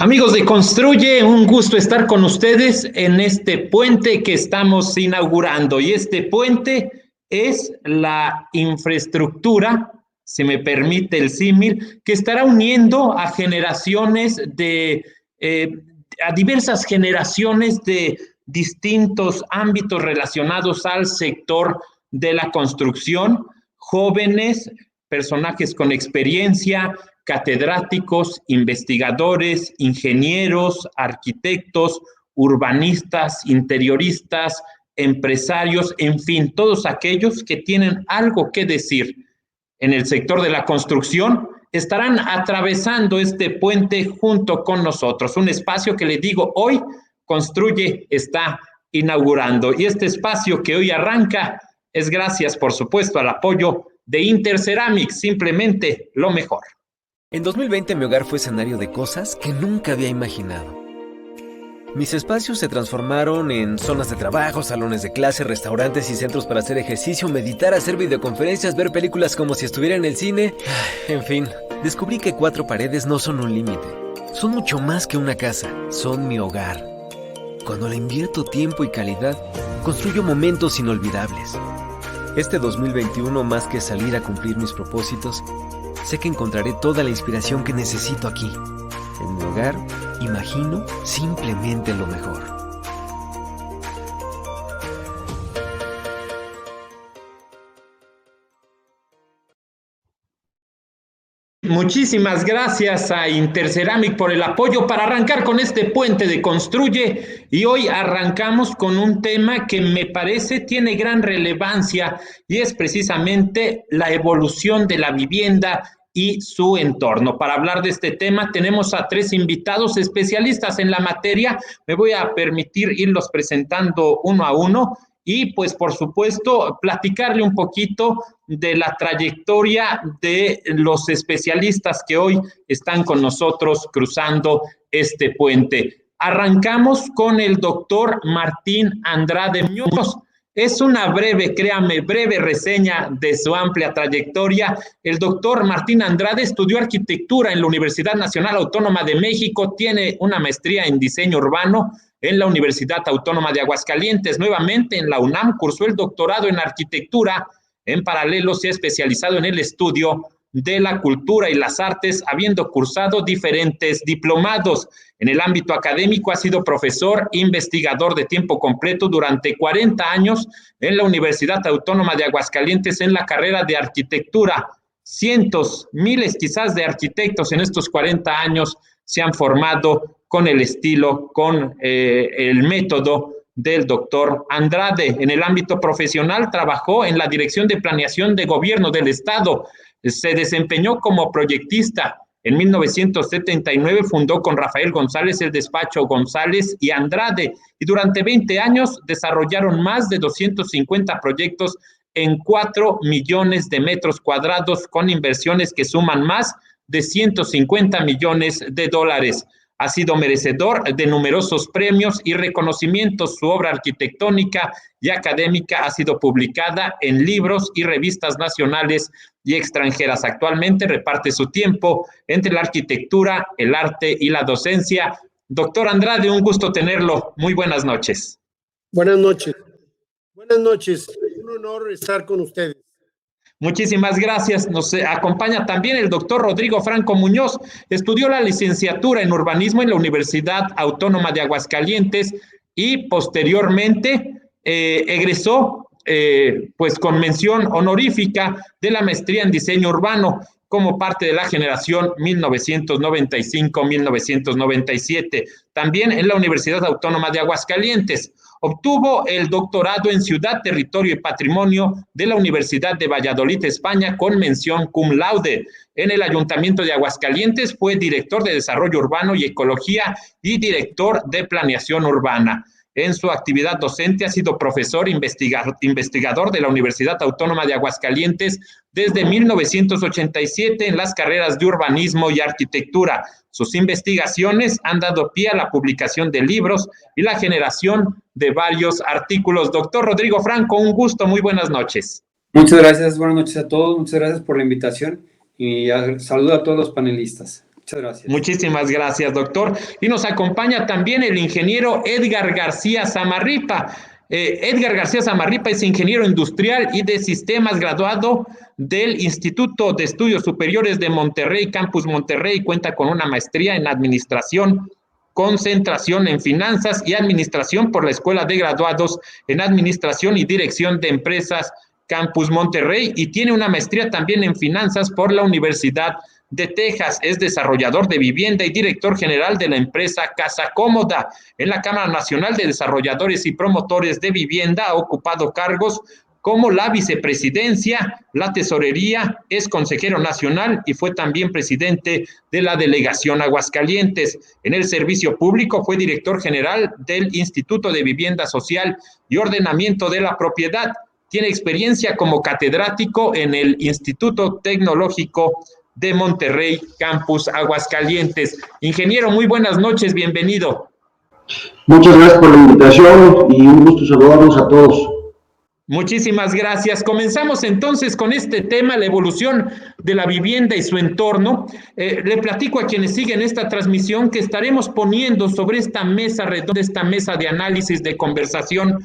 Amigos de Construye, un gusto estar con ustedes en este puente que estamos inaugurando. Y este puente es la infraestructura, si me permite el símil, que estará uniendo a generaciones a diversas generaciones de distintos ámbitos relacionados al sector de la construcción, jóvenes, personajes con experiencia, catedráticos, investigadores, ingenieros, arquitectos, urbanistas, interioristas, empresarios, en fin, todos aquellos que tienen algo que decir en el sector de la construcción estarán atravesando este puente junto con nosotros, un espacio que les digo hoy Construye está inaugurando. Y este espacio que hoy arranca es gracias, por supuesto, al apoyo de Interceramics, simplemente lo mejor. En 2020 mi hogar fue escenario de cosas que nunca había imaginado. Mis espacios se transformaron en zonas de trabajo, salones de clase, restaurantes y centros para hacer ejercicio, meditar, hacer videoconferencias, ver películas como si estuviera en el cine. En fin, descubrí que 4 paredes no son un límite. Son mucho más que una casa, son mi hogar. Cuando le invierto tiempo y calidad, construyo momentos inolvidables. Este 2021, más que salir a cumplir mis propósitos, sé que encontraré toda la inspiración que necesito aquí. En mi hogar, imagino simplemente lo mejor. Muchísimas gracias a Interceramic por el apoyo para arrancar con este puente de Construye, y hoy arrancamos con un tema que me parece tiene gran relevancia y es precisamente la evolución de la vivienda y su entorno. Para hablar de este tema tenemos a 3 invitados especialistas en la materia. Me voy a permitir irlos presentando uno a uno y pues por supuesto platicarle un poquito de la trayectoria de los especialistas que hoy están con nosotros cruzando este puente. Arrancamos con el doctor Martín Andrade Muñoz. Es una breve, créame, breve reseña de su amplia trayectoria. El doctor Martín Andrade estudió arquitectura en la Universidad Nacional Autónoma de México, tiene una maestría en diseño urbano en la Universidad Autónoma de Aguascalientes. Nuevamente en la UNAM cursó el doctorado en arquitectura. En paralelo se ha especializado en el estudio de la cultura y las artes, habiendo cursado diferentes diplomados. En el ámbito académico ha sido profesor investigador de tiempo completo durante 40 años en la Universidad Autónoma de Aguascalientes en la carrera de arquitectura. Cientos, miles quizás de arquitectos en estos 40 años se han formado con el estilo, con el método del doctor Andrade. En el ámbito profesional trabajó en la Dirección de Planeación de Gobierno del Estado. Se desempeñó como proyectista. En 1979 fundó con Rafael González el despacho González y Andrade y durante 20 años desarrollaron más de 250 proyectos en 4 millones de metros cuadrados con inversiones que suman más de 150 millones de dólares. Ha sido merecedor de numerosos premios y reconocimientos. Su obra arquitectónica y académica ha sido publicada en libros y revistas nacionales y extranjeras. Actualmente reparte su tiempo entre la arquitectura, el arte y la docencia. Doctor Andrade, un gusto tenerlo. Muy buenas noches. Buenas noches. Buenas noches. Es un honor estar con ustedes. Muchísimas gracias. Nos acompaña también el doctor Rodrigo Franco Muñoz. Estudió la licenciatura en urbanismo en la Universidad Autónoma de Aguascalientes y posteriormente egresó pues con mención honorífica de la maestría en diseño urbano como parte de la generación 1995-1997. También en la Universidad Autónoma de Aguascalientes. Obtuvo el doctorado en Ciudad, Territorio y Patrimonio de la Universidad de Valladolid, España, con mención cum laude. En el Ayuntamiento de Aguascalientes fue director de Desarrollo Urbano y Ecología y director de Planeación Urbana. En su actividad docente ha sido profesor investigador de la Universidad Autónoma de Aguascalientes desde 1987 en las carreras de urbanismo y arquitectura. Sus investigaciones han dado pie a la publicación de libros y la generación de varios artículos. Doctor Rodrigo Franco, un gusto, muy buenas noches. Muchas gracias, buenas noches a todos, muchas gracias por la invitación y saludo a todos los panelistas. Muchas gracias. Muchísimas gracias, doctor. Y nos acompaña también el ingeniero Edgar García Zamarripa. Edgar García Zamarripa es ingeniero industrial y de sistemas, graduado del Instituto de Estudios Superiores de Monterrey, Campus Monterrey. Cuenta con una maestría en administración, concentración en finanzas y administración por la Escuela de Graduados en Administración y Dirección de Empresas, Campus Monterrey, y tiene una maestría también en finanzas por la Universidad de Texas. Es desarrollador de vivienda y director general de la empresa Casa Cómoda. En la Cámara Nacional de Desarrolladores y Promotores de Vivienda ha ocupado cargos como la vicepresidencia, la tesorería, es consejero nacional y fue también presidente de la delegación Aguascalientes. En el servicio público fue director general del Instituto de Vivienda Social y Ordenamiento de la Propiedad. Tiene experiencia como catedrático en el Instituto Tecnológico de Monterrey, Campus Aguascalientes. Ingeniero, muy buenas noches, bienvenido. Muchas gracias por la invitación y un gusto saludarlos a todos. Muchísimas gracias. Comenzamos entonces con este tema, la evolución de la vivienda y su entorno. Le platico a quienes siguen esta transmisión que estaremos poniendo sobre esta mesa redonda, esta mesa de análisis, de conversación,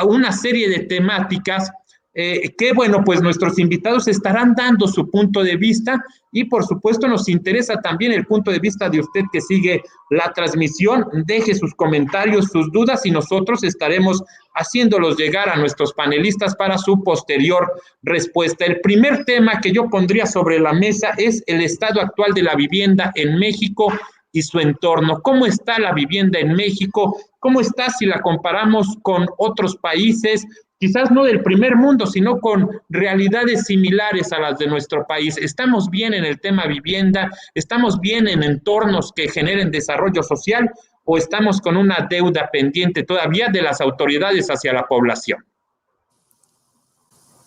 una serie de temáticas que, bueno, pues nuestros invitados estarán dando su punto de vista y, por supuesto, nos interesa también el punto de vista de usted que sigue la transmisión. Deje sus comentarios, sus dudas y nosotros estaremos haciéndolos llegar a nuestros panelistas para su posterior respuesta. El primer tema que yo pondría sobre la mesa es el estado actual de la vivienda en México y su entorno. ¿Cómo está la vivienda en México? ¿Cómo está si la comparamos con otros países? Quizás no del primer mundo, sino con realidades similares a las de nuestro país. ¿Estamos bien en el tema vivienda? ¿Estamos bien en entornos que generen desarrollo social? ¿O estamos con una deuda pendiente todavía de las autoridades hacia la población?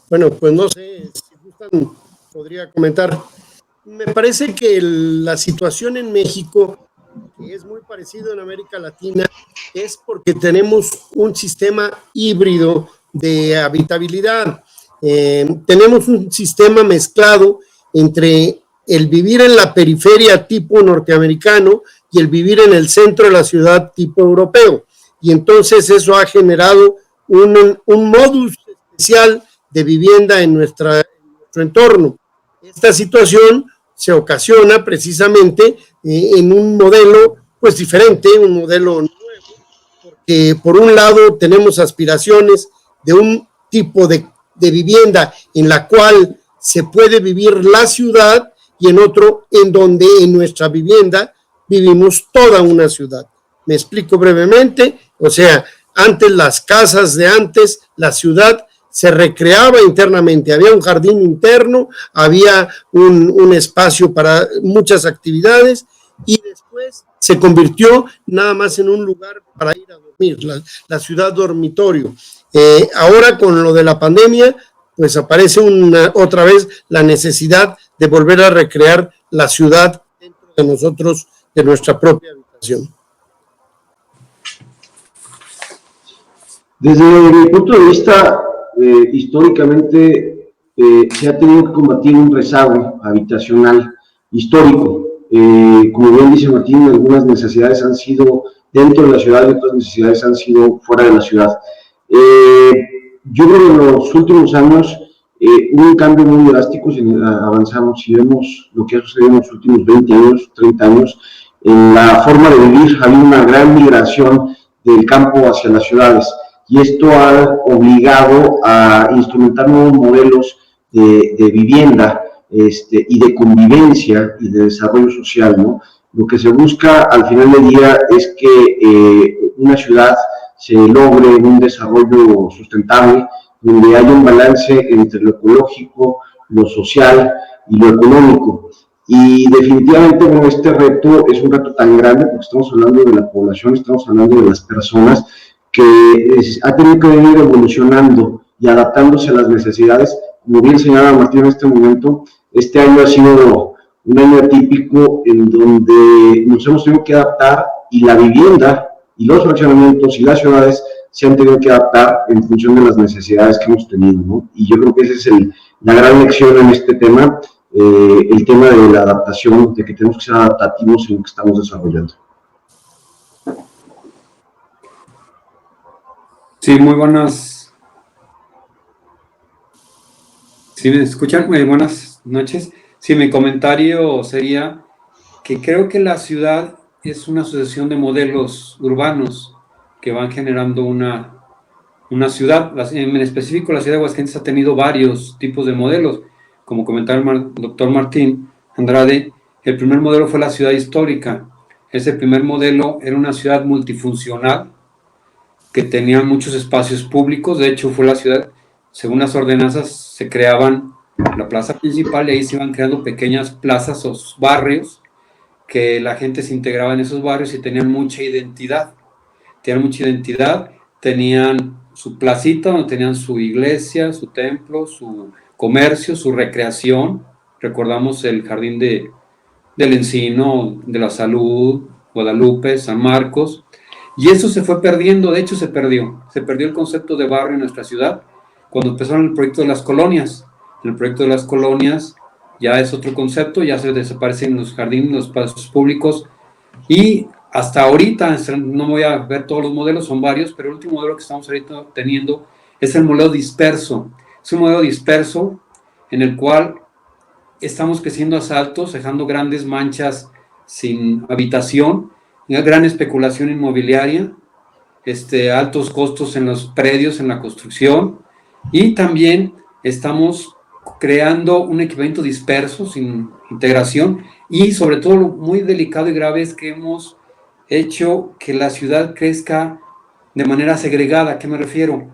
Bueno, pues no sé, si gustan, podría comentar. Me parece que la situación en México, que es muy parecido en América Latina, es porque tenemos un sistema híbrido de habitabilidad. Tenemos un sistema mezclado entre el vivir en la periferia tipo norteamericano y el vivir en el centro de la ciudad tipo europeo. Y entonces eso ha generado un modus especial de vivienda en nuestro entorno. Esta situación se ocasiona precisamente en un modelo pues diferente, un modelo nuevo, porque por un lado tenemos aspiraciones de un tipo de vivienda en la cual se puede vivir la ciudad y en otro en donde en nuestra vivienda vivimos toda una ciudad. Me explico brevemente, o sea, antes las casas de antes, la ciudad se recreaba internamente, había un jardín interno, había un espacio para muchas actividades y después se convirtió nada más en un lugar para ir a dormir, la ciudad dormitorio. Ahora con lo de la pandemia, pues aparece otra vez la necesidad de volver a recrear la ciudad dentro de nosotros, de nuestra propia habitación. Desde mi punto de vista, históricamente se ha tenido que combatir un rezago habitacional histórico. Como bien dice Martín, algunas necesidades han sido dentro de la ciudad y otras necesidades han sido fuera de la ciudad. Yo creo que en los últimos años hubo un cambio muy drástico si avanzamos, si vemos lo que ha sucedido en los últimos 20 años, 30 años, en la forma de vivir, ha habido una gran migración del campo hacia las ciudades y esto ha obligado a instrumentar nuevos modelos de vivienda y de convivencia y de desarrollo social, ¿no? Lo que se busca al final del día es que una ciudad se logre un desarrollo sustentable, donde haya un balance entre lo ecológico, lo social y lo económico. Y definitivamente, bueno, este reto es un reto tan grande porque estamos hablando de la población, estamos hablando de las personas que ha tenido que venir evolucionando y adaptándose a las necesidades. Como bien señalaba Martín en este momento, este año ha sido un año atípico en donde nos hemos tenido que adaptar y la vivienda y los fraccionamientos y las ciudades se han tenido que adaptar en función de las necesidades que hemos tenido, ¿no? Y yo creo que esa es la gran lección en este tema, el tema de la adaptación, de que tenemos que ser adaptativos en lo que estamos desarrollando. Sí, muy buenas. ¿Sí me escuchan? Muy buenas noches. Sí, mi comentario sería que creo que la ciudad es una asociación de modelos urbanos que van generando una ciudad. En específico, la ciudad de Aguascalientes ha tenido varios tipos de modelos. Como comentaba el doctor Martín Andrade, el primer modelo fue la ciudad histórica. Ese primer modelo era una ciudad multifuncional que tenía muchos espacios públicos. De hecho, fue la ciudad, según las ordenanzas, se creaban la plaza principal y ahí se iban creando pequeñas plazas o barrios que la gente se integraba en esos barrios y tenían mucha identidad. Tenían su placita donde tenían su iglesia, su templo, su comercio, su recreación. Recordamos el jardín del Encino, de la Salud, Guadalupe, San Marcos. Y eso se fue perdiendo, de hecho se perdió el concepto de barrio en nuestra ciudad cuando empezaron el proyecto de las colonias. En el proyecto de las colonias ya es otro concepto, ya se desaparecen los jardines, los espacios públicos, y hasta ahorita, no voy a ver todos los modelos, son varios, pero el último modelo que estamos ahorita teniendo es el modelo disperso. Es un modelo disperso en el cual estamos creciendo a saltos, dejando grandes manchas sin habitación, una gran especulación inmobiliaria, altos costos en los predios, en la construcción, y también estamos creando un equipamiento disperso, sin integración, y sobre todo lo muy delicado y grave es que hemos hecho que la ciudad crezca de manera segregada. ¿A qué me refiero?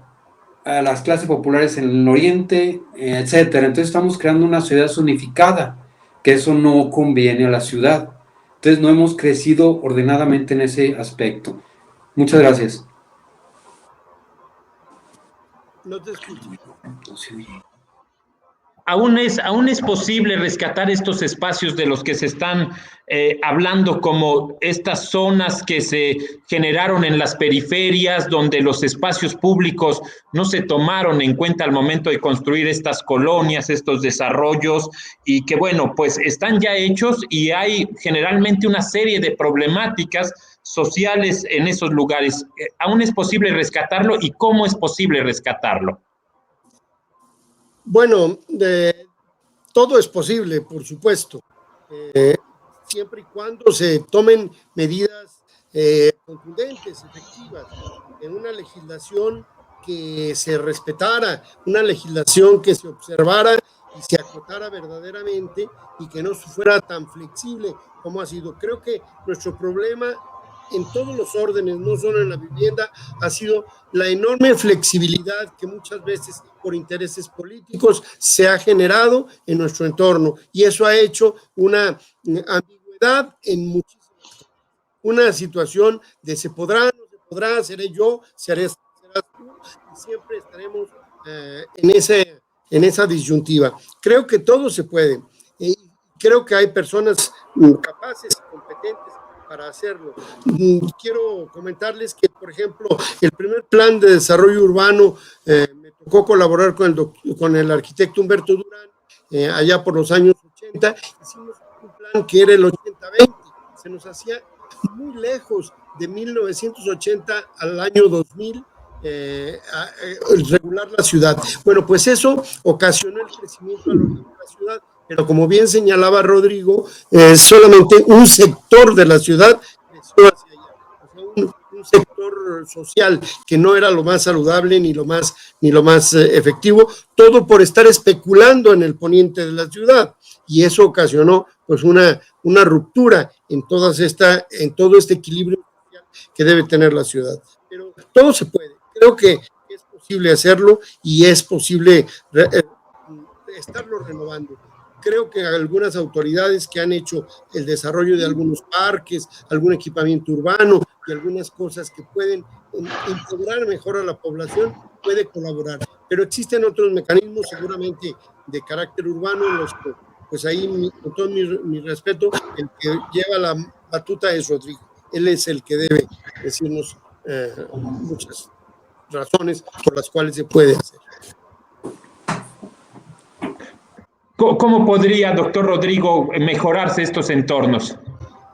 A las clases populares en el oriente, etcétera. Entonces estamos creando una ciudad zonificada, que eso no conviene a la ciudad. Entonces no hemos crecido ordenadamente en ese aspecto. Muchas gracias. No te escucho. Aún es posible rescatar estos espacios de los que se están hablando, como estas zonas que se generaron en las periferias, donde los espacios públicos no se tomaron en cuenta al momento de construir estas colonias, estos desarrollos, y que bueno, pues están ya hechos y hay generalmente una serie de problemáticas sociales en esos lugares. ¿Aún es posible rescatarlo y cómo es posible rescatarlo? Bueno, todo es posible, por supuesto, siempre y cuando se tomen medidas contundentes, efectivas, en una legislación que se respetara, una legislación que se observara y se acotara verdaderamente y que no fuera tan flexible como ha sido. Creo que nuestro problema en todos los órdenes, no solo en la vivienda, ha sido la enorme flexibilidad que muchas veces por intereses políticos se ha generado en nuestro entorno, y eso ha hecho una ambigüedad en muchísimas cosas. Una situación de se podrá, no se podrá, seré yo, serás tú, y siempre estaremos en esa disyuntiva. Creo que todo se puede, y creo que hay personas capaces y competentes para hacerlo. Quiero comentarles que, por ejemplo, el primer plan de desarrollo urbano, me tocó colaborar con el arquitecto Humberto Durán, allá por los años 80, hicimos un plan que era el 80-20, se nos hacía muy lejos de 1980 al año 2000, regular la ciudad. Bueno, pues eso ocasionó el crecimiento a lo largo de la ciudad, pero como bien señalaba Rodrigo, solamente un sector de la ciudad creció hacia allá, o sea, un sector social que no era lo más saludable ni lo más efectivo, todo por estar especulando en el poniente de la ciudad, y eso ocasionó pues una ruptura en todo este equilibrio social que debe tener la ciudad. Pero todo se puede, creo que es posible hacerlo y es posible estarlo renovando. Creo que algunas autoridades que han hecho el desarrollo de algunos parques, algún equipamiento urbano y algunas cosas que pueden integrar mejor a la población, puede colaborar. Pero existen otros mecanismos seguramente de carácter urbano en los que, pues ahí, con todo mi respeto, el que lleva la batuta es Rodrigo. Él es el que debe decirnos muchas razones por las cuales se puede hacer. ¿Cómo podría, doctor Rodrigo, mejorarse estos entornos?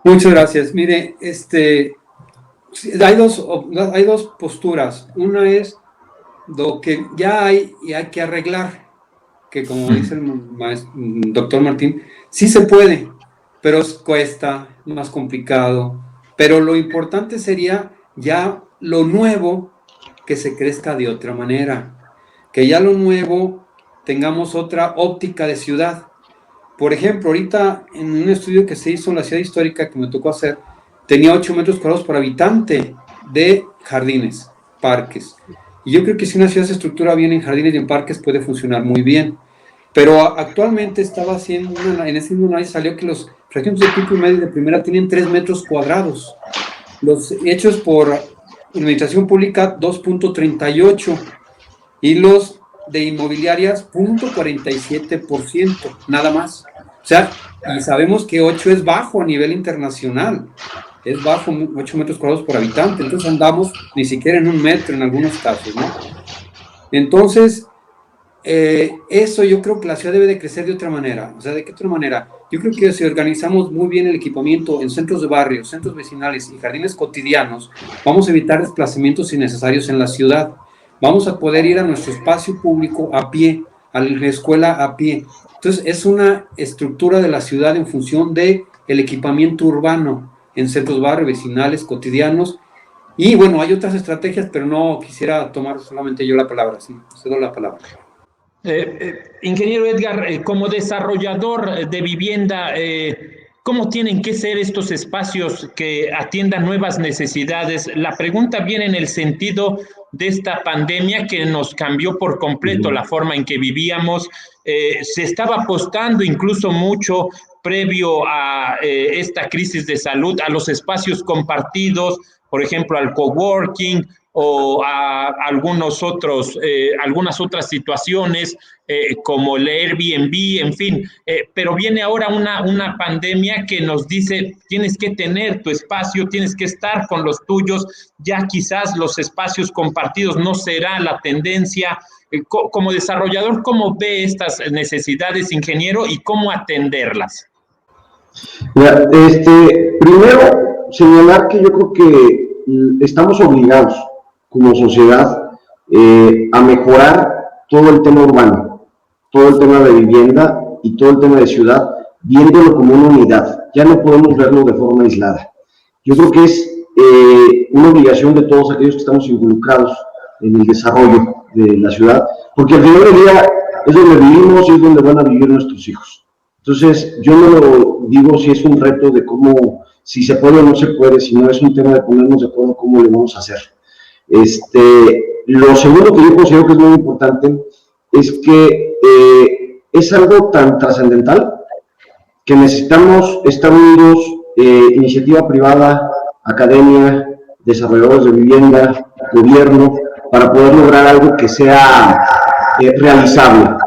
Muchas gracias. Mire, hay dos posturas. Una es lo que ya hay y hay que arreglar, que como dice el doctor Martín, sí se puede, pero cuesta, más complicado. Pero lo importante sería ya lo nuevo, que se crezca de otra manera, que ya lo nuevo tengamos otra óptica de ciudad. Por ejemplo, ahorita en un estudio que se hizo en la ciudad histórica que me tocó hacer, tenía 8 metros cuadrados por habitante de jardines, parques. Y yo creo que si una ciudad se estructura bien en jardines y en parques puede funcionar muy bien. Pero actualmente estaba haciendo, en ese mismo análisis salió que los fracciones de tipo y medio de primera tienen 3 metros cuadrados. Los hechos por administración pública 2.38 y los de inmobiliarias 0.47%, nada más. O sea, y sabemos que 8 es bajo a nivel internacional, es bajo 8 metros cuadrados por habitante, entonces andamos ni siquiera en 1 metro en algunos casos, ¿no? Entonces, eso yo creo que la ciudad debe de crecer de otra manera. O sea, ¿de qué otra manera? Yo creo que si organizamos muy bien el equipamiento en centros de barrio, centros vecinales y jardines cotidianos, vamos a evitar desplazamientos innecesarios en la ciudad. Vamos a poder ir a nuestro espacio público a pie, a la escuela a pie. Entonces, es una estructura de la ciudad en función del equipamiento urbano en centros de barrio, vecinales, cotidianos. Y bueno, hay otras estrategias, pero no quisiera tomar solamente yo la palabra, sí, cedo la palabra. Ingeniero Edgar, como desarrollador de vivienda, ¿cómo tienen que ser estos espacios que atiendan nuevas necesidades? La pregunta viene en el sentido de esta pandemia que nos cambió por completo la forma en que vivíamos. Se estaba apostando incluso mucho previo a esta crisis de salud a los espacios compartidos, por ejemplo, al coworking, o a algunas otras situaciones como el Airbnb, en fin, pero viene ahora una pandemia que nos dice tienes que tener tu espacio, tienes que estar con los tuyos, ya quizás los espacios compartidos no será la tendencia. Como desarrollador, ¿cómo ve estas necesidades, ingeniero, y cómo atenderlas? Mira, primero señalar que yo creo que estamos obligados como sociedad a mejorar todo el tema urbano, todo el tema de vivienda y todo el tema de ciudad, viéndolo como una unidad. Ya no podemos verlo de forma aislada. Yo creo que es una obligación de todos aquellos que estamos involucrados en el desarrollo de la ciudad, porque al final del día es donde vivimos y es donde van a vivir nuestros hijos. Entonces, yo no lo digo si es un reto de cómo, si se puede o no se puede, sino es un tema de ponernos de acuerdo cómo le vamos a hacer. Lo segundo que yo considero que es muy importante es que es algo tan trascendental que necesitamos estar unidos, iniciativa privada, academia, desarrolladores de vivienda, gobierno, para poder lograr algo que sea realizable,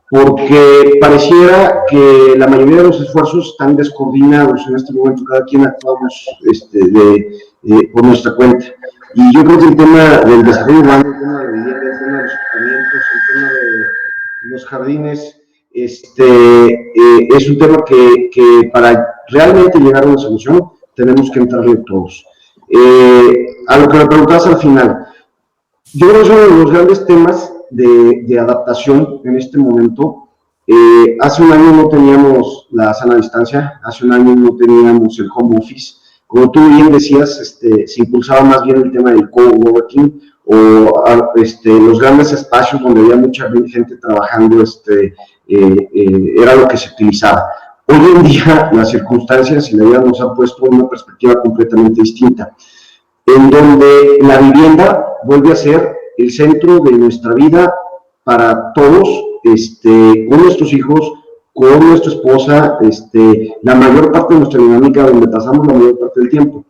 porque pareciera que la mayoría de los esfuerzos están descoordinados en este momento, cada quien actuamos por nuestra cuenta. Y yo creo que el tema del desarrollo urbano, el tema de la vivienda, el tema de los equipamientos, el tema de los jardines, es un tema que para realmente llegar a una solución tenemos que entrarle todos. A lo que me preguntabas al final, yo creo que es uno de los grandes temas de adaptación en este momento. Hace un año no teníamos la sana distancia, hace un año no teníamos el home office. Como tú bien decías, se impulsaba más bien el tema del coworking o los grandes espacios donde había mucha gente trabajando, era lo que se utilizaba. Hoy en día las circunstancias y la vida nos han puesto una perspectiva completamente distinta, en donde la vivienda vuelve a ser el centro de nuestra vida para todos, con nuestros hijos, con nuestra esposa, la mayor parte de nuestra dinámica donde pasamos la mayor parte del tiempo.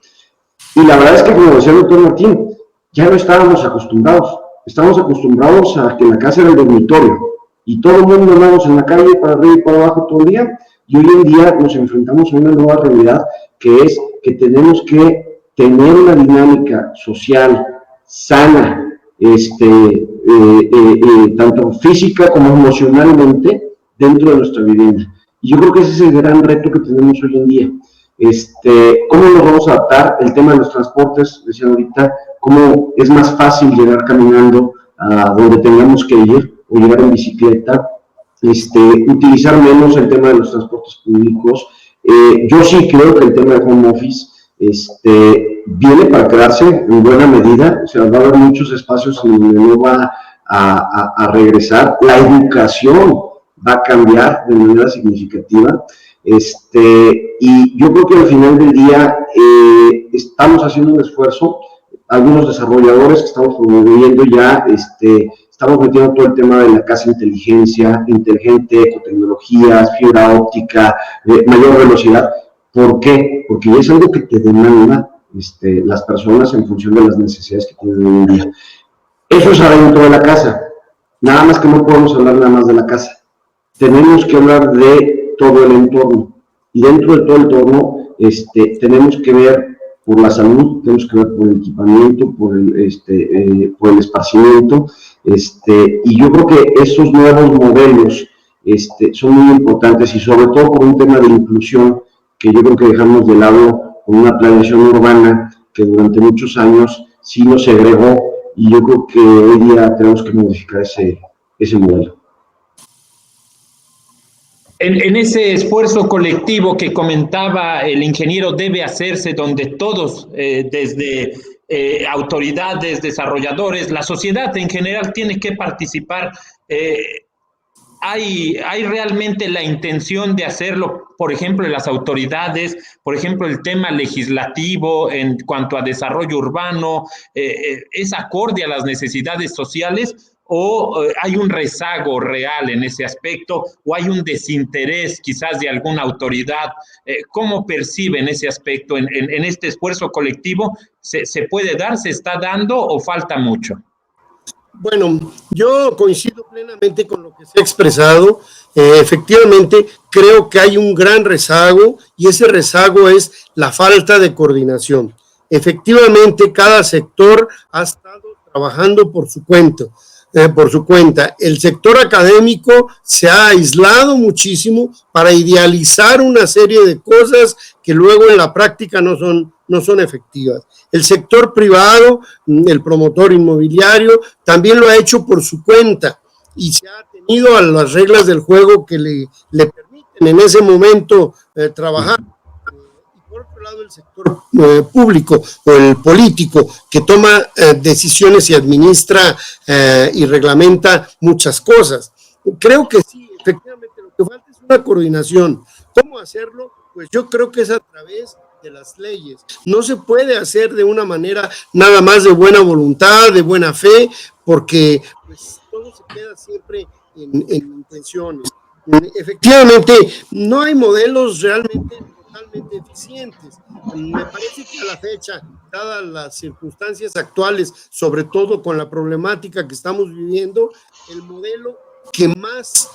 Y la verdad es que, como decía el doctor Martín, ya no estábamos acostumbrados a que la casa era el dormitorio y todo el mundo andábamos en la calle para arriba y para abajo todo el día, y hoy en día nos enfrentamos a una nueva realidad que es que tenemos que tener una dinámica social sana, tanto física como emocionalmente, dentro de nuestra vivienda. Y yo creo que ese es el gran reto que tenemos hoy en día. ¿Cómo nos vamos a adaptar? El tema de los transportes, decía ahorita, cómo es más fácil llegar caminando a donde tengamos que ir, o llegar en bicicleta, utilizar menos el tema de los transportes públicos. Yo sí creo que el tema de home office viene para quedarse en buena medida, o sea, va a haber muchos espacios en donde no va a regresar. La educación va a cambiar de manera significativa, y yo creo que al final del día estamos haciendo un esfuerzo, algunos desarrolladores que estamos promoviendo ya, estamos metiendo todo el tema de la casa inteligente, ecotecnologías, fibra óptica, mayor velocidad. ¿Por qué? Porque es algo que te demanda las personas en función de las necesidades que tienen hoy en día. Eso es adentro de la casa, nada más que no podemos hablar nada más de la casa. Tenemos que hablar de todo el entorno, y dentro de todo el entorno tenemos que ver por la salud, tenemos que ver por el equipamiento, por el esparcimiento, y yo creo que esos nuevos modelos son muy importantes, y sobre todo por un tema de inclusión que yo creo que dejamos de lado con una planeación urbana que durante muchos años sí nos segregó, y yo creo que hoy día tenemos que modificar ese modelo. En ese esfuerzo colectivo que comentaba el ingeniero debe hacerse, donde todos, desde autoridades, desarrolladores, la sociedad en general tiene que participar. ¿Hay realmente la intención de hacerlo, por ejemplo, en las autoridades, por ejemplo, el tema legislativo en cuanto a desarrollo urbano, es acorde a las necesidades sociales? ¿O hay un rezago real en ese aspecto? ¿O hay un desinterés quizás de alguna autoridad? ¿Cómo perciben ese aspecto en este esfuerzo colectivo? ¿Se puede dar, se está dando o falta mucho? Bueno, yo coincido plenamente con lo que se ha expresado. Efectivamente, creo que hay un gran rezago, y ese rezago es la falta de coordinación. Efectivamente, cada sector ha estado trabajando por su cuenta. El sector académico se ha aislado muchísimo para idealizar una serie de cosas que luego en la práctica no son efectivas. El sector privado, el promotor inmobiliario, también lo ha hecho por su cuenta y se ha atenido a las reglas del juego que le permiten en ese momento trabajar. Por otro lado, el sector público o el político que toma decisiones y administra y reglamenta muchas cosas. Creo que sí, efectivamente, lo que falta es una coordinación. ¿Cómo hacerlo? Pues yo creo que es a través de las leyes. No se puede hacer de una manera nada más de buena voluntad, de buena fe, porque pues, todo se queda siempre en intenciones. Efectivamente, no hay modelos realmente totalmente eficientes. Me parece que a la fecha, dadas las circunstancias actuales, sobre todo con la problemática que estamos viviendo, el modelo que más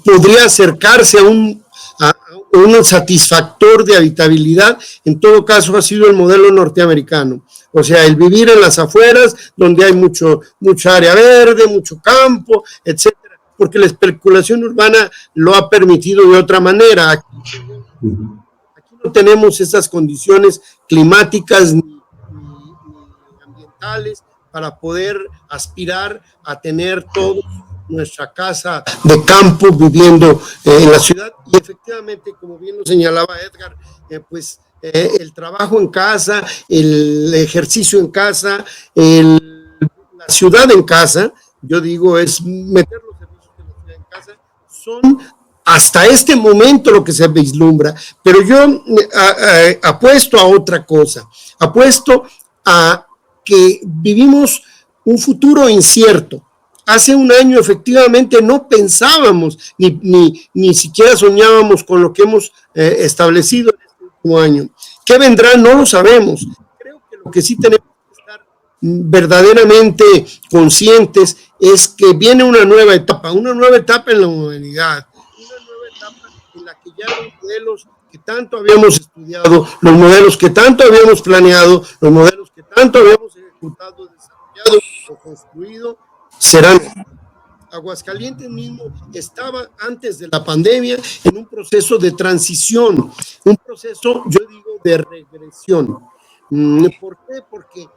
podría acercarse a un satisfactor de habitabilidad, en todo caso ha sido el modelo norteamericano. O sea, el vivir en las afueras, donde hay mucha área verde, mucho campo, etcétera, porque la especulación urbana lo ha permitido de otra manera. Aquí no tenemos esas condiciones climáticas ni ambientales para poder aspirar a tener todo nuestra casa de campo viviendo en la ciudad. Y efectivamente, como bien lo señalaba Edgar, el trabajo en casa, el ejercicio en casa, la ciudad en casa, yo digo, es meter los servicios de la ciudad en casa, son hasta este momento lo que se vislumbra. Pero yo apuesto a otra cosa, apuesto a que vivimos un futuro incierto. Hace un año efectivamente no pensábamos ni siquiera soñábamos con lo que hemos establecido en este último año. ¿Qué vendrá? No lo sabemos. Creo que lo que sí tenemos que estar verdaderamente conscientes es que viene una nueva etapa en la humanidad, una nueva etapa en la que ya los modelos que tanto habíamos estudiado, los modelos que tanto habíamos planeado, los modelos que tanto habíamos ejecutado, desarrollado o construido, serán. Aguascalientes mismo estaba antes de la pandemia en un proceso de transición, un proceso, yo digo, de regresión. ¿Por qué? Porque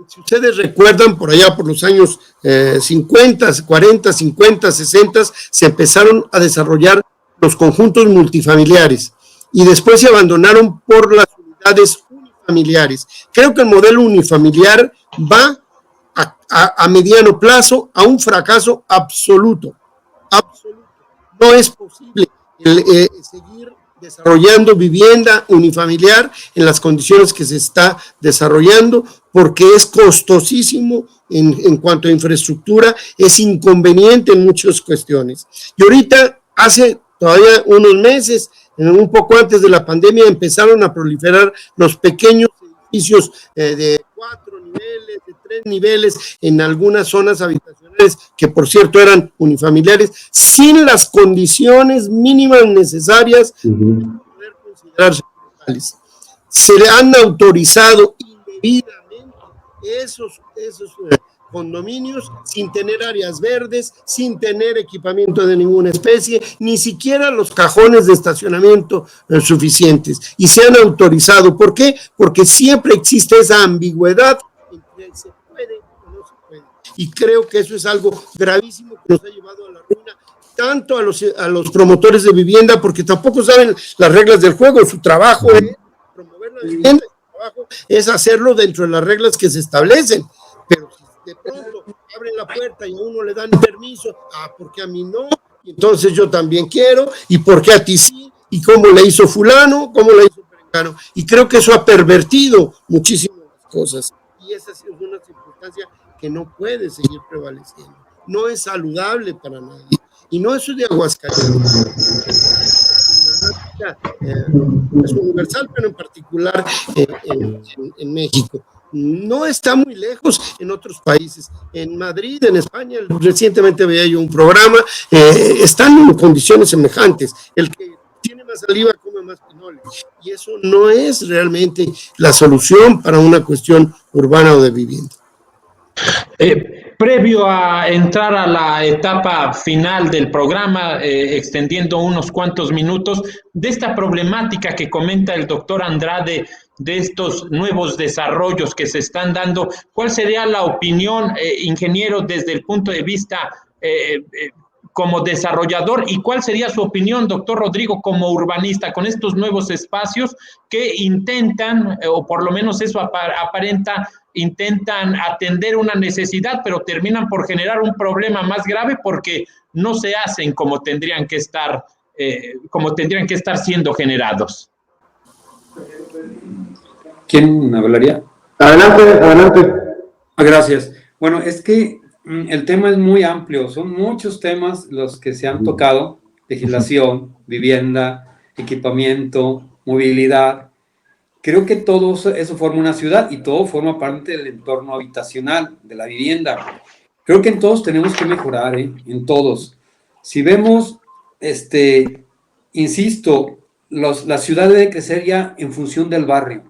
si ustedes recuerdan, por allá por los años 50, 40, 50, 60, se empezaron a desarrollar los conjuntos multifamiliares y después se abandonaron por las unidades unifamiliares. Creo que el modelo unifamiliar va a mediano plazo a un fracaso absoluto. Absoluto. No es posible seguir desarrollando vivienda unifamiliar en las condiciones que se está desarrollando, porque es costosísimo en cuanto a infraestructura, es inconveniente en muchas cuestiones. Y ahorita, hace todavía unos meses, un poco antes de la pandemia, empezaron a proliferar los pequeños edificios de 4 niveles, de 3 niveles, en algunas zonas habitacionales, que por cierto eran unifamiliares, sin las condiciones mínimas necesarias para poder considerarse tales. Se le han autorizado indebidamente esos condominios sin tener áreas verdes, sin tener equipamiento de ninguna especie, ni siquiera los cajones de estacionamiento suficientes. Y se han autorizado. ¿Por qué? Porque siempre existe esa ambigüedad entre se puede o no se puede. Y creo que eso es algo gravísimo que nos ha llevado a la ruina, tanto a los promotores de vivienda, porque tampoco saben las reglas del juego. Su trabajo es promover la vivienda, su trabajo es hacerlo dentro de las reglas que se establecen. Pero si de pronto abren la puerta y a uno le dan permiso, ¿por qué a mí no? Y entonces yo también quiero, ¿y por qué a ti sí? ¿Y cómo le hizo fulano? ¿Cómo le hizo perengano? Y creo que eso ha pervertido muchísimas cosas, y esa es una circunstancia que no puede seguir prevaleciendo. No es saludable para nadie, y no es de Aguascalientes. Es universal, pero en particular en México. No está muy lejos en otros países. En Madrid, en España, recientemente veía yo un programa, están en condiciones semejantes. El que tiene más saliva come más pinoles. Y eso no es realmente la solución para una cuestión urbana o de vivienda. Previo a entrar a la etapa final del programa, extendiendo unos cuantos minutos, de esta problemática que comenta el doctor Andrade, de estos nuevos desarrollos que se están dando, ¿cuál sería la opinión, ingeniero, desde el punto de vista como desarrollador, y cuál sería su opinión, doctor Rodrigo, como urbanista, con estos nuevos espacios que intentan, o por lo menos eso aparenta, intentan atender una necesidad, pero terminan por generar un problema más grave porque no se hacen como tendrían que estar siendo generados? ¿Quién hablaría? Adelante. Gracias. Bueno, es que el tema es muy amplio, son muchos temas los que se han tocado: legislación, vivienda, equipamiento, movilidad. Creo que todo eso forma una ciudad, y todo forma parte del entorno habitacional, de la vivienda. Creo que en todos tenemos que mejorar, en todos. Si vemos, insisto, la ciudad debe crecer ya en función del barrio.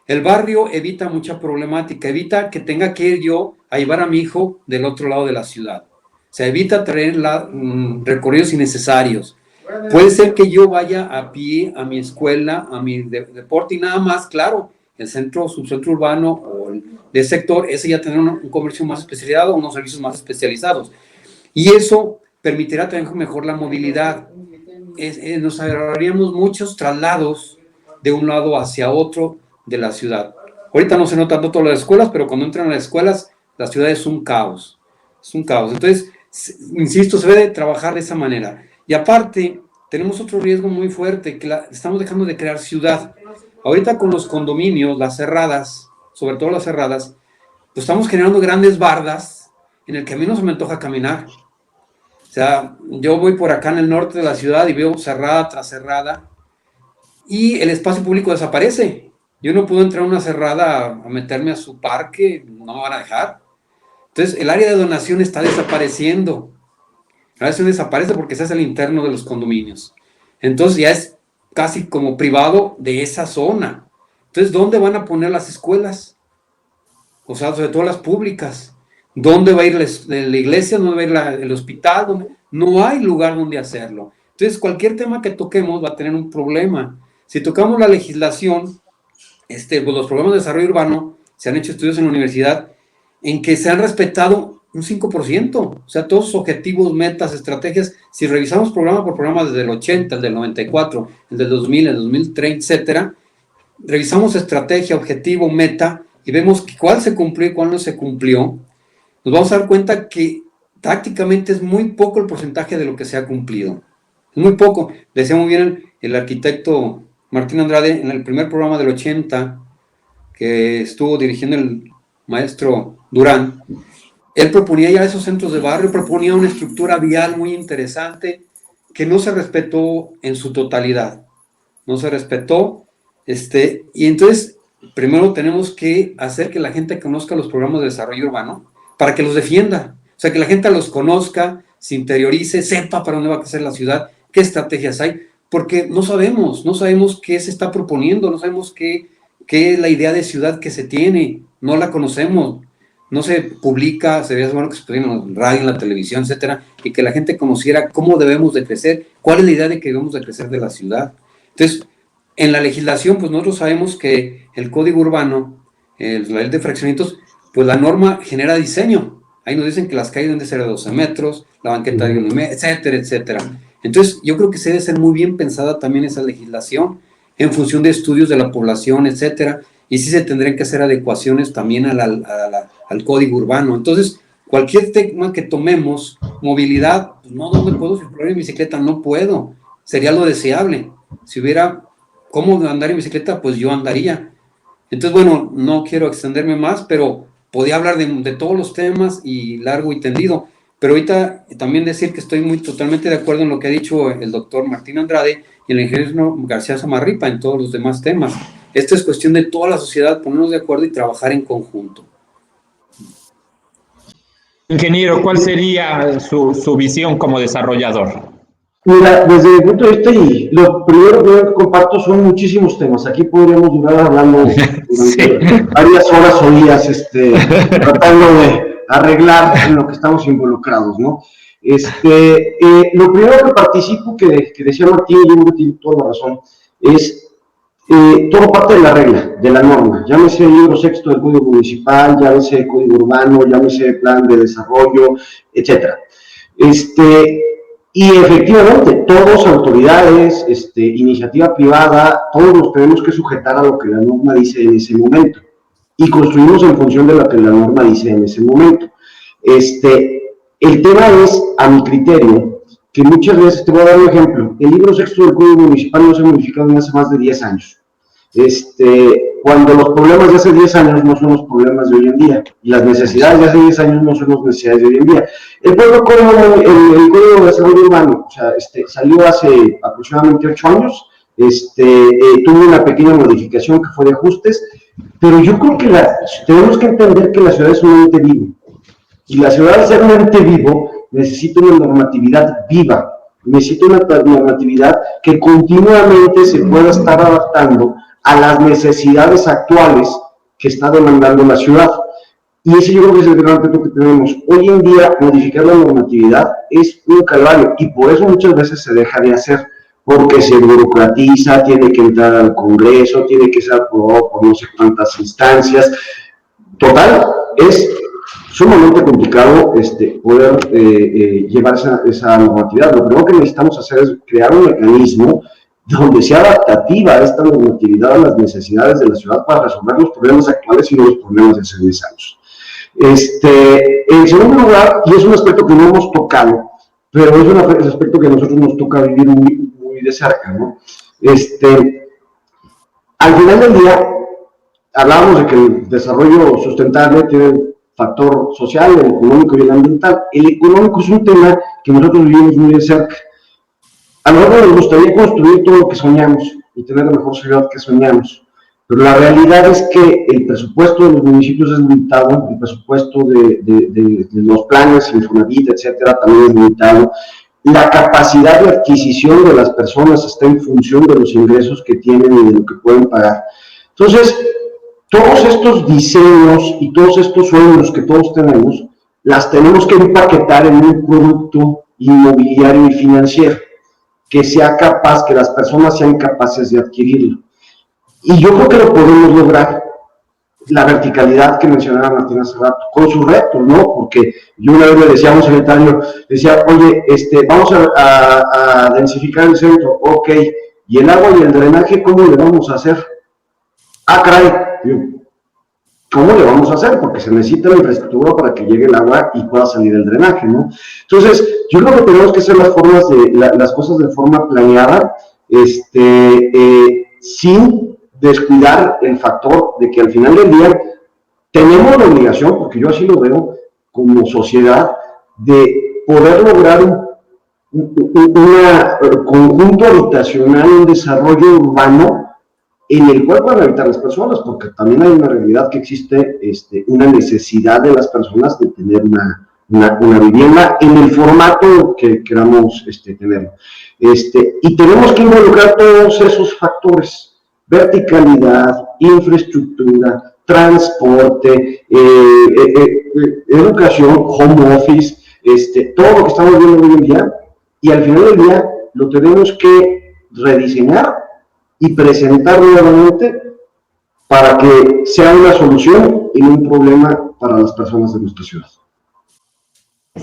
El barrio evita mucha problemática, evita que tenga que ir yo a llevar a mi hijo del otro lado de la ciudad. O sea, evita traer recorridos innecesarios. Puede ser que yo vaya a pie a mi escuela, a mi deporte, y nada más, claro, el subcentro urbano o del sector, ese ya tendrá un comercio más especializado, unos servicios más especializados. Y eso permitirá también mejor la movilidad. Nos ahorraríamos muchos traslados de un lado hacia otro de la ciudad. Ahorita no se notan tanto las escuelas, pero cuando entran a las escuelas, la ciudad es un caos. Es un caos. Entonces, insisto, se debe trabajar de esa manera. Y aparte, tenemos otro riesgo muy fuerte, que estamos dejando de crear ciudad. Ahorita con los condominios, las cerradas, sobre todo las cerradas, pues estamos generando grandes bardas en el que a mí no se me antoja caminar. O sea, yo voy por acá en el norte de la ciudad y veo cerrada tras cerrada, y el espacio público desaparece. Yo no puedo entrar a una cerrada a meterme a su parque, no me van a dejar. Entonces, el área de donación está desapareciendo. La donación desaparece porque se hace el interno de los condominios. Entonces, ya es casi como privado de esa zona. Entonces, ¿dónde van a poner las escuelas? O sea, sobre todo las públicas. ¿Dónde va a ir la iglesia? ¿Dónde va a ir el hospital? No hay lugar donde hacerlo. Entonces, cualquier tema que toquemos va a tener un problema. Si tocamos la legislación, pues los programas de desarrollo urbano, se han hecho estudios en la universidad en que se han respetado un 5%, o sea, todos sus objetivos, metas, estrategias, si revisamos programa por programa desde el 80, el del 94, el del 2000, el 2030, etcétera, revisamos estrategia, objetivo, meta, y vemos cuál se cumplió y cuál no se cumplió, nos vamos a dar cuenta que prácticamente es muy poco el porcentaje de lo que se ha cumplido. Es muy poco. Decía muy bien el arquitecto Martín Andrade en el primer programa del 80, que estuvo dirigiendo el maestro Durán. Él proponía ya esos centros de barrio, proponía una estructura vial muy interesante que no se respetó en su totalidad. No se respetó. Y entonces, primero tenemos que hacer que la gente conozca los programas de desarrollo urbano para que los defienda. O sea, que la gente los conozca, se interiorice, sepa para dónde va a crecer la ciudad, qué estrategias hay, porque no sabemos qué se está proponiendo, no sabemos qué es la idea de ciudad que se tiene, no la conocemos, no se publica, sería bueno que se pusiera en la radio, en la televisión, etcétera, y que la gente conociera cómo debemos de crecer, cuál es la idea de que debemos de crecer de la ciudad. Entonces, en la legislación, pues nosotros sabemos que el código urbano, la ley de fraccionamientos, pues la norma genera diseño. Ahí nos dicen que las calles deben de ser de 12 metros, la banqueta de 1 metro, etcétera, etcétera. Entonces, yo creo que se debe ser muy bien pensada también esa legislación en función de estudios de la población, etcétera, y sí se tendrían que hacer adecuaciones también al código urbano. Entonces, cualquier tema que tomemos, movilidad, pues no, ¿dónde puedo circular en bicicleta? No puedo, sería lo deseable. Si hubiera cómo andar en bicicleta, pues yo andaría. Entonces, bueno, no quiero extenderme más, pero podía hablar de todos los temas y largo y tendido. Pero ahorita también decir que estoy totalmente de acuerdo en lo que ha dicho el doctor Martín Andrade y el ingeniero García Zamarripa en todos los demás temas. Esta es cuestión de toda la sociedad ponernos de acuerdo y trabajar en conjunto. Ingeniero, ¿cuál sería su visión como desarrollador? Mira, desde mi punto de vista, y lo primero que comparto son muchísimos temas. Aquí podríamos durar hablando durante varias horas o días, tratando de arreglar en lo que estamos involucrados, ¿no? Lo primero que participo, que decía Martín, y yo creo que tiene toda la razón, es todo parte de la regla, de la norma. Llámese el libro sexto del Código Municipal, llámese el Código Urbano, llámese Plan de Desarrollo, etcétera. Y efectivamente, todos, autoridades, iniciativa privada, todos nos tenemos que sujetar a lo que la norma dice en ese momento. Y construimos en función de lo que la norma dice en ese momento. El tema es, a mi criterio, que muchas veces, te voy a dar un ejemplo, el libro sexto del Código Municipal no se ha modificado en hace más de 10 años. Cuando los problemas de hace 10 años no son los problemas de hoy en día, y las necesidades de hace 10 años no son las necesidades de hoy en día. El Código de Desarrollo Urbano, o sea, salió hace aproximadamente 8 años, tuvo una pequeña modificación que fue de ajustes, pero yo creo que tenemos que entender que la ciudad es un ente vivo, y la ciudad, al ser un ente vivo, necesita una normatividad viva, necesita una normatividad que continuamente se pueda estar adaptando a las necesidades actuales que está demandando la ciudad. Y ese yo creo que es el gran reto que tenemos. Hoy en día, modificar la normatividad es un calvario, y por eso muchas veces se deja de hacer, porque se burocratiza, tiene que entrar al Congreso, tiene que ser aprobado por no sé cuántas instancias. Total, es sumamente complicado poder llevar esa normatividad. Lo primero que necesitamos hacer es crear un mecanismo donde sea adaptativa esta normatividad a las necesidades de la ciudad para resolver los problemas actuales y no los problemas de hace 10 años. En segundo lugar, y es un aspecto que no hemos tocado, pero es un aspecto que a nosotros nos toca vivir muy, muy de cerca, ¿no? Al final del día, hablábamos de que el desarrollo sustentable tiene el factor social, el económico y el ambiental. El económico es un tema que nosotros vivimos muy de cerca. A nosotros nos gustaría construir todo lo que soñamos y tener la mejor ciudad que soñamos, pero la realidad es que el presupuesto de los municipios es limitado, el presupuesto de los planes, Infonavit, etcétera, también es limitado. La capacidad de adquisición de las personas está en función de los ingresos que tienen y de lo que pueden pagar. Entonces, todos estos diseños y todos estos sueños que todos tenemos las tenemos que empaquetar en un producto inmobiliario y financiero que sea capaz, que las personas sean capaces de adquirirlo. Y yo creo que lo podemos lograr, la verticalidad que mencionaba Martín hace rato, con sus retos, ¿no? Porque yo una vez le decía a un secretario, decía, oye, vamos a densificar el centro, ok, y el agua y el drenaje, ¿cómo le vamos a hacer? Ah, caray, ¿cómo le vamos a hacer? Porque se necesita la infraestructura para que llegue el agua y pueda salir el drenaje, ¿no? Entonces, yo creo que tenemos que hacer las cosas de forma planeada, sin descuidar el factor de que al final del día tenemos la obligación, porque yo así lo veo como sociedad, de poder lograr un conjunto habitacional, un desarrollo urbano en el cual puedan habitar las personas, porque también hay una realidad que existe, una necesidad de las personas de tener una vivienda en el formato que queramos tener. Y tenemos que involucrar todos esos factores: verticalidad, infraestructura, transporte, educación, home office, todo lo que estamos viendo hoy en día, y al final del día lo tenemos que rediseñar y presentar nuevamente para que sea una solución y no un problema para las personas de nuestra ciudad.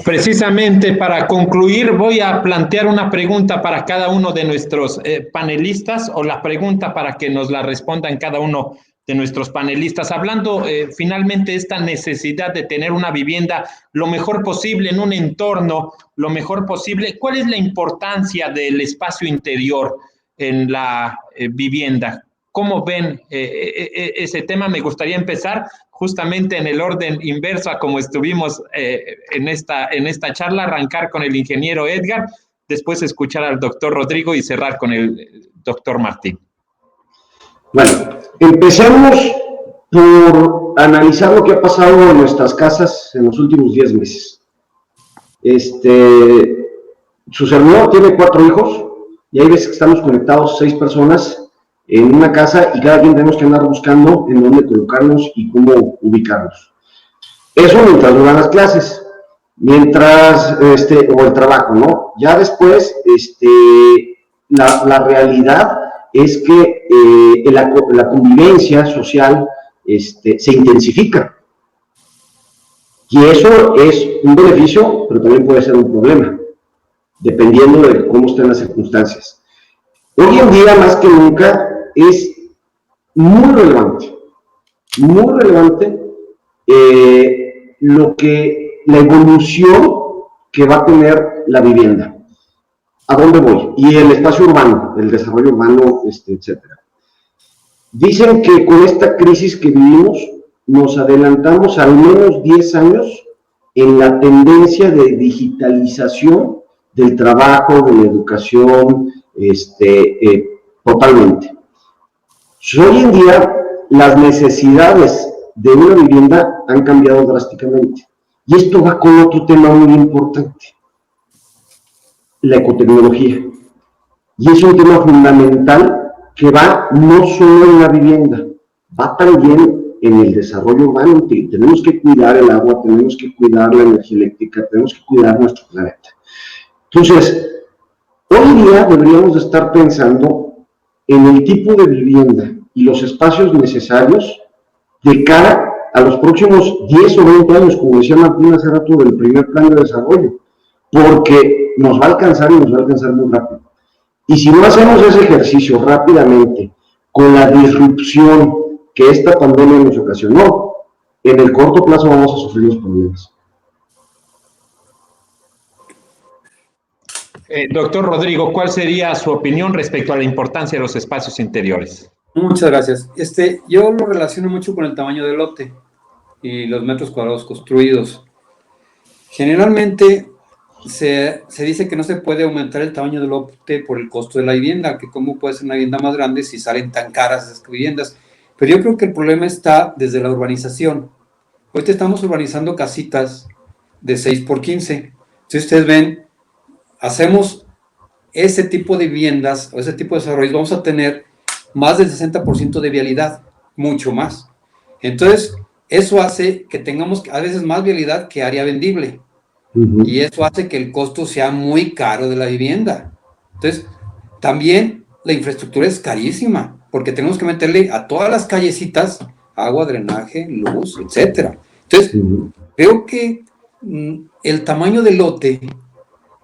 Precisamente para concluir, voy a plantear una pregunta para cada uno de nuestros panelistas, o la pregunta para que nos la respondan cada uno de nuestros panelistas, hablando finalmente de esta necesidad de tener una vivienda lo mejor posible en un entorno, lo mejor posible. ¿Cuál es la importancia del espacio interior en la vivienda? ¿Cómo ven ese tema? Me gustaría empezar justamente en el orden inverso a como estuvimos en esta charla, arrancar con el ingeniero Edgar, después escuchar al doctor Rodrigo y cerrar con el doctor Martín. Bueno, empecemos por analizar lo que ha pasado en nuestras casas en los últimos 10 meses. Su servidor tiene 4 hijos, y hay veces que estamos conectados 6 personas en una casa, y cada quien tenemos que andar buscando en dónde colocarnos y cómo ubicarnos. Eso mientras duran las clases, o el trabajo, ¿no? Ya después, la realidad es que la convivencia social se intensifica. Y eso es un beneficio, pero también puede ser un problema, dependiendo de cómo estén las circunstancias. Hoy en día, más que nunca, es muy relevante la evolución que va a tener la vivienda. ¿A dónde voy? Y el espacio urbano, el desarrollo urbano, etcétera. Dicen que con esta crisis que vivimos, nos adelantamos al menos 10 años en la tendencia de digitalización del trabajo, de la educación, totalmente. Hoy en día, las necesidades de una vivienda han cambiado drásticamente. Y esto va con otro tema muy importante: la ecotecnología. Y es un tema fundamental que va no solo en la vivienda, va también en el desarrollo urbano. Tenemos que cuidar el agua, tenemos que cuidar la energía eléctrica, tenemos que cuidar nuestro planeta. Entonces, hoy día deberíamos de estar pensando en el tipo de vivienda y los espacios necesarios de cara a los próximos 10 o 20 años, como decía Martín hace rato, del primer plan de desarrollo, porque nos va a alcanzar, y nos va a alcanzar muy rápido. Y si no hacemos ese ejercicio rápidamente, con la disrupción que esta pandemia nos ocasionó, en el corto plazo vamos a sufrir los problemas. Doctor Rodrigo, ¿cuál sería su opinión respecto a la importancia de los espacios interiores? Muchas gracias. Yo lo relaciono mucho con el tamaño del lote y los metros cuadrados construidos. Generalmente se dice que no se puede aumentar el tamaño del lote por el costo de la vivienda, que cómo puede ser una vivienda más grande si salen tan caras esas viviendas. Pero yo creo que el problema está desde la urbanización. Ahorita estamos urbanizando casitas de 6x15. Si ustedes ven, hacemos ese tipo de viviendas o ese tipo de desarrollos, vamos a tener más del 60% de vialidad, mucho más. Entonces, eso hace que tengamos a veces más vialidad que área vendible. Y eso hace que el costo sea muy caro de la vivienda. Entonces, también la infraestructura es carísima, porque tenemos que meterle a todas las callecitas agua, drenaje, luz, etcétera. Entonces, creo que el tamaño del lote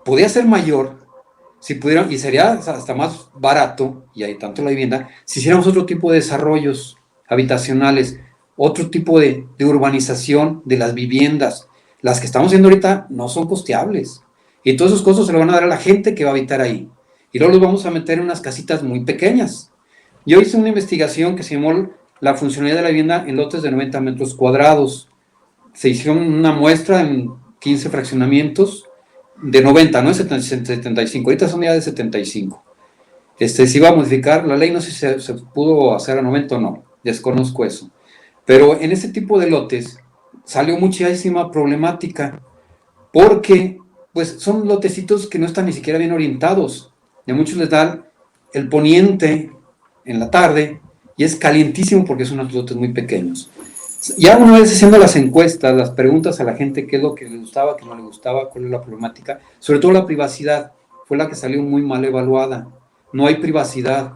podría ser mayor si pudieran, y sería hasta más barato, y hay tanto la vivienda, si hiciéramos otro tipo de desarrollos habitacionales, otro tipo de urbanización de las viviendas. Las que estamos haciendo ahorita no son costeables. Y todos esos costos se los van a dar a la gente que va a habitar ahí. Y luego los vamos a meter en unas casitas muy pequeñas. Yo hice una investigación que se llamó la funcionalidad de la vivienda en lotes de 90 metros cuadrados. Se hicieron una muestra en 15 fraccionamientos de 90, no en 75. Ahorita son ya de 75. Se iba a modificar la ley, no sé si se pudo hacer a 90 o no. Desconozco eso. Pero en ese tipo de lotes salió muchísima problemática, porque pues son lotecitos que no están ni siquiera bien orientados, y a muchos les dan el poniente en la tarde, y es calientísimo porque son unos lotes muy pequeños. Ya una vez haciendo las encuestas, las preguntas a la gente qué es lo que le gustaba, qué no le gustaba, cuál es la problemática, sobre todo la privacidad, fue la que salió muy mal evaluada. No hay privacidad,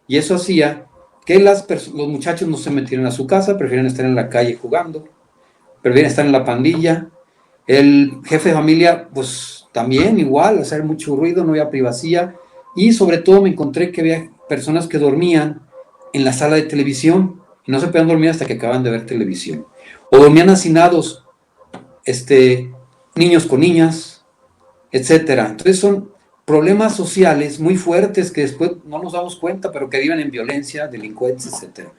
y eso hacía que los muchachos no se metieran a su casa, prefieren estar en la calle jugando, prefieren estar en la pandilla. El jefe de familia, pues también igual, hacer mucho ruido, no había privacidad, y sobre todo me encontré que había personas que dormían en la sala de televisión, y no se podían dormir hasta que acaban de ver televisión, o dormían hacinados, niños con niñas, etcétera. Entonces son problemas sociales muy fuertes que después no nos damos cuenta, pero que viven en violencia, delincuencia, etcétera.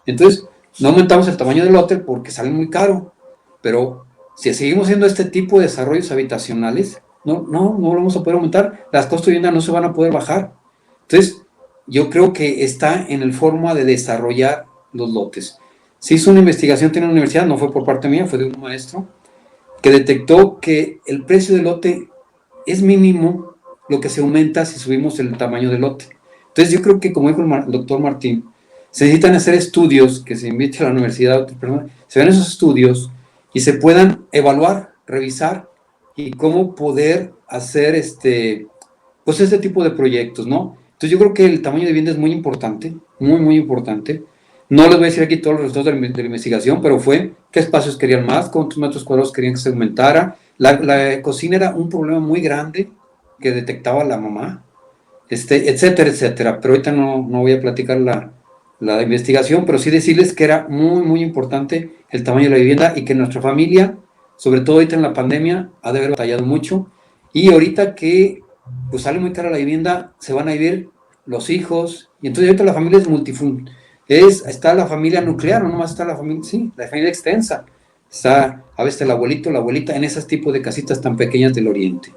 Entonces, no aumentamos el tamaño del lote porque sale muy caro, pero si seguimos haciendo este tipo de desarrollos habitacionales, no lo vamos a poder aumentar, las costos de vivienda no se van a poder bajar. Entonces, yo creo que está en el forma de desarrollar los lotes. Se hizo una investigación en la universidad, no fue por parte mía, fue de un maestro, que detectó que el precio del lote es mínimo lo que se aumenta si subimos el tamaño del lote. Entonces yo creo que, como dijo el doctor Martín, se necesitan hacer estudios, que se invite a la universidad, se ven esos estudios y se puedan evaluar, revisar, y cómo poder hacer pues este tipo de proyectos, ¿no? Entonces yo creo que el tamaño de vivienda es muy importante, muy, muy importante. No les voy a decir aquí todos los resultados de la investigación, pero fue qué espacios querían más, cuántos metros cuadrados querían que se aumentara. La cocina era un problema muy grande que detectaba la mamá, etcétera, etcétera. Pero ahorita no voy a platicar la investigación, pero sí decirles que era muy, muy importante el tamaño de la vivienda, y que nuestra familia, sobre todo ahorita en la pandemia, ha de haber batallado mucho. Y ahorita que pues sale muy cara la vivienda, se van a vivir los hijos, y entonces ahorita la familia es multifuncional. Está la familia nuclear, no nomás está la familia, sí, la familia extensa. Está a veces el abuelito, la abuelita, en esos tipos de casitas tan pequeñas del oriente.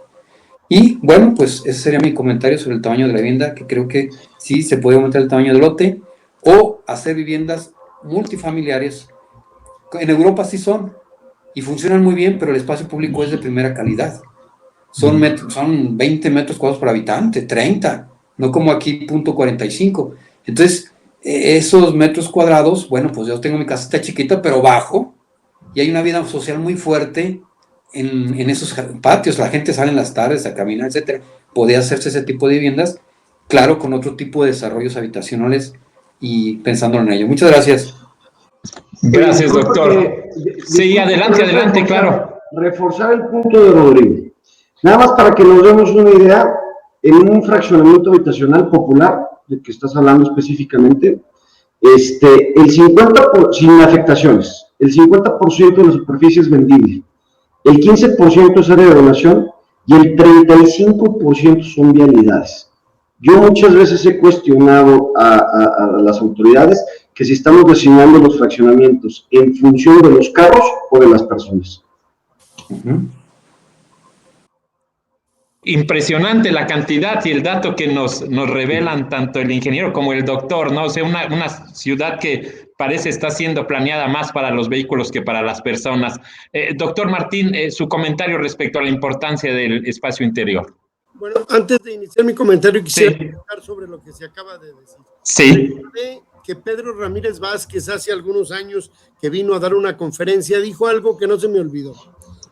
Y bueno, pues ese sería mi comentario sobre el tamaño de la vivienda, que creo que sí se puede aumentar el tamaño del lote, o hacer viviendas multifamiliares. En Europa sí son, y funcionan muy bien, pero el espacio público es de primera calidad. Son 20 metros cuadrados por habitante, 30, no como aquí, 0.45. Entonces, esos metros cuadrados, bueno, pues yo tengo mi casita chiquita, pero bajo, y hay una vida social muy fuerte en esos patios. La gente sale en las tardes a caminar, etcétera. Podría hacerse ese tipo de viviendas, claro, con otro tipo de desarrollos habitacionales y pensando en ello. Muchas gracias. Gracias, doctor. Sí, adelante, claro. Reforzar el punto de Rodrigo. Nada más para que nos demos una idea, en un fraccionamiento habitacional popular, de que estás hablando específicamente, el 50%, sin afectaciones, el 50% de la superficie es vendible, el 15% es área de donación y el 35% son vialidades. Yo muchas veces he cuestionado a las autoridades que si estamos designando los fraccionamientos en función de los carros o de las personas. Impresionante la cantidad y el dato que nos revelan tanto el ingeniero como el doctor, ¿no? O sea, una ciudad que parece está siendo planeada más para los vehículos que para las personas. Doctor Martín, su comentario respecto a la importancia del espacio interior. Bueno, antes de iniciar mi comentario quisiera comentar sobre lo que se acaba de decir. Sí. que Pedro Ramírez Vázquez hace algunos años que vino a dar una conferencia, dijo algo que no se me olvidó.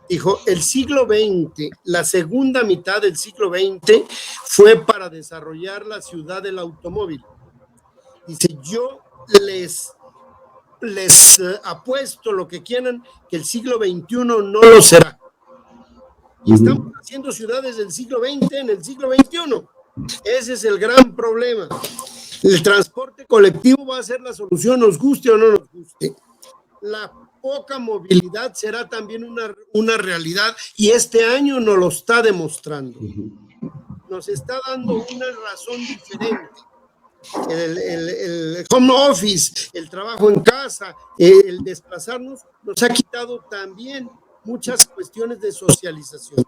Dijo, el siglo XX, la segunda mitad del siglo XX fue para desarrollar la ciudad del automóvil. Dice, yo les apuesto lo que quieran que el siglo XXI no lo será. Y estamos haciendo ciudades del siglo XX en el siglo XXI. Ese es el gran problema. El transporte colectivo va a ser la solución, nos guste o no nos guste. La poca movilidad será también una realidad y este año nos lo está demostrando. Nos está dando una razón diferente. El home office, el trabajo en casa, el desplazarnos, nos ha quitado también muchas cuestiones de socialización.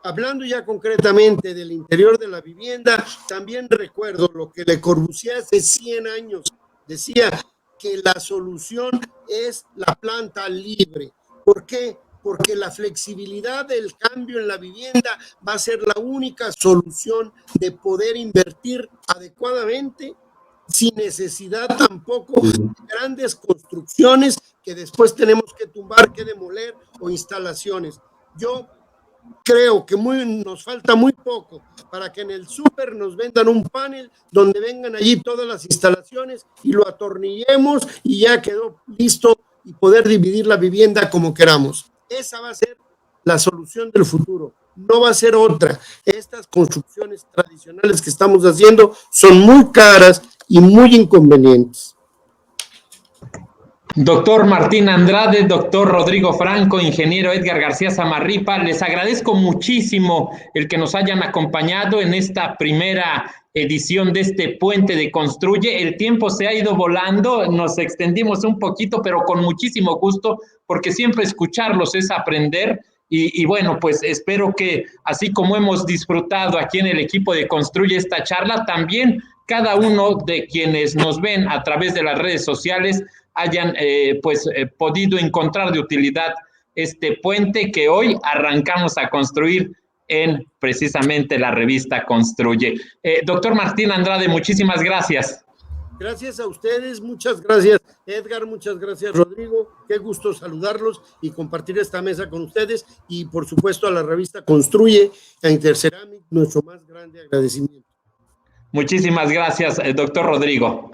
Hablando ya concretamente del interior de la vivienda, también recuerdo lo que Le Corbusier hace 100 años decía, que la solución es la planta libre. ¿Por qué? Porque la flexibilidad del cambio en la vivienda va a ser la única solución de poder invertir adecuadamente sin necesidad tampoco de grandes construcciones que después tenemos que tumbar, que demoler o instalaciones. Yo creo que nos falta muy poco para que en el súper nos vendan un panel donde vengan allí todas las instalaciones y lo atornillemos y ya quedó listo y poder dividir la vivienda como queramos. Esa va a ser la solución del futuro, no va a ser otra. Estas construcciones tradicionales que estamos haciendo son muy caras y muy inconvenientes. Doctor Martín Andrade, doctor Rodrigo Franco, ingeniero Edgar García Zamarripa, les agradezco muchísimo el que nos hayan acompañado en esta primera edición de este Puente de Construye. El tiempo se ha ido volando, nos extendimos un poquito, pero con muchísimo gusto, porque siempre escucharlos es aprender. Y bueno, pues espero que así como hemos disfrutado aquí en el equipo de Construye esta charla, también cada uno de quienes nos ven a través de las redes sociales hayan podido encontrar de utilidad este puente que hoy arrancamos a construir en precisamente la revista Construye. Doctor Martín Andrade, muchísimas gracias. Gracias a ustedes, muchas gracias Edgar, muchas gracias Rodrigo, qué gusto saludarlos y compartir esta mesa con ustedes y por supuesto a la revista Construye, a Interceramic, nuestro más grande agradecimiento. Muchísimas gracias, doctor Rodrigo.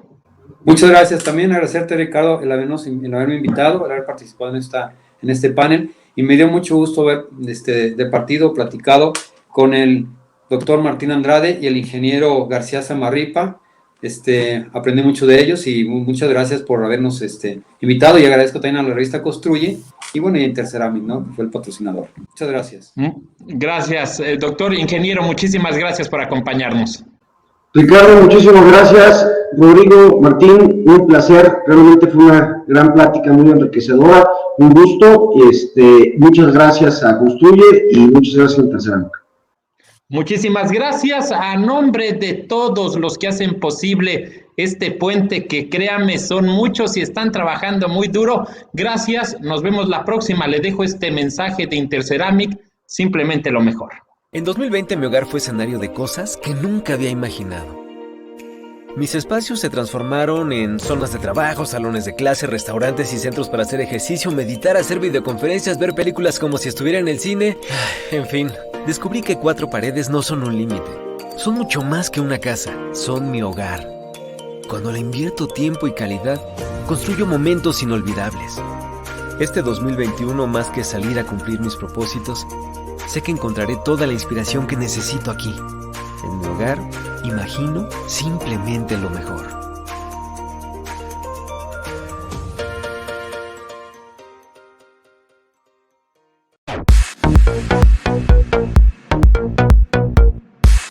Muchas gracias, también agradecerte Ricardo el haberme invitado, el haber participado en este panel y me dio mucho gusto haber de partido platicado con el doctor Martín Andrade y el ingeniero García Zamarripa. Aprendí mucho de ellos y muchas gracias por habernos invitado y agradezco también a la revista Construye y bueno, y Interceramic, ¿no? Que fue el patrocinador. Muchas gracias. Gracias, doctor ingeniero, muchísimas gracias por acompañarnos. Ricardo, muchísimas gracias. Rodrigo, Martín, un placer. Realmente fue una gran plática muy enriquecedora. Un gusto. Muchas gracias a Construye y muchas gracias a Interceramic. Muchísimas gracias a nombre de todos los que hacen posible este puente, que créanme, son muchos y están trabajando muy duro. Gracias, nos vemos la próxima. Le dejo este mensaje de Interceramic, simplemente lo mejor. En 2020 mi hogar fue escenario de cosas que nunca había imaginado. Mis espacios se transformaron en zonas de trabajo, salones de clase, restaurantes y centros para hacer ejercicio, meditar, hacer videoconferencias, ver películas como si estuviera en el cine. En fin, descubrí que 4 paredes no son un límite. Son mucho más que una casa, son mi hogar. Cuando le invierto tiempo y calidad, construyo momentos inolvidables. Este 2021, más que salir a cumplir mis propósitos, sé que encontraré toda la inspiración que necesito aquí. En mi hogar, imagino simplemente lo mejor.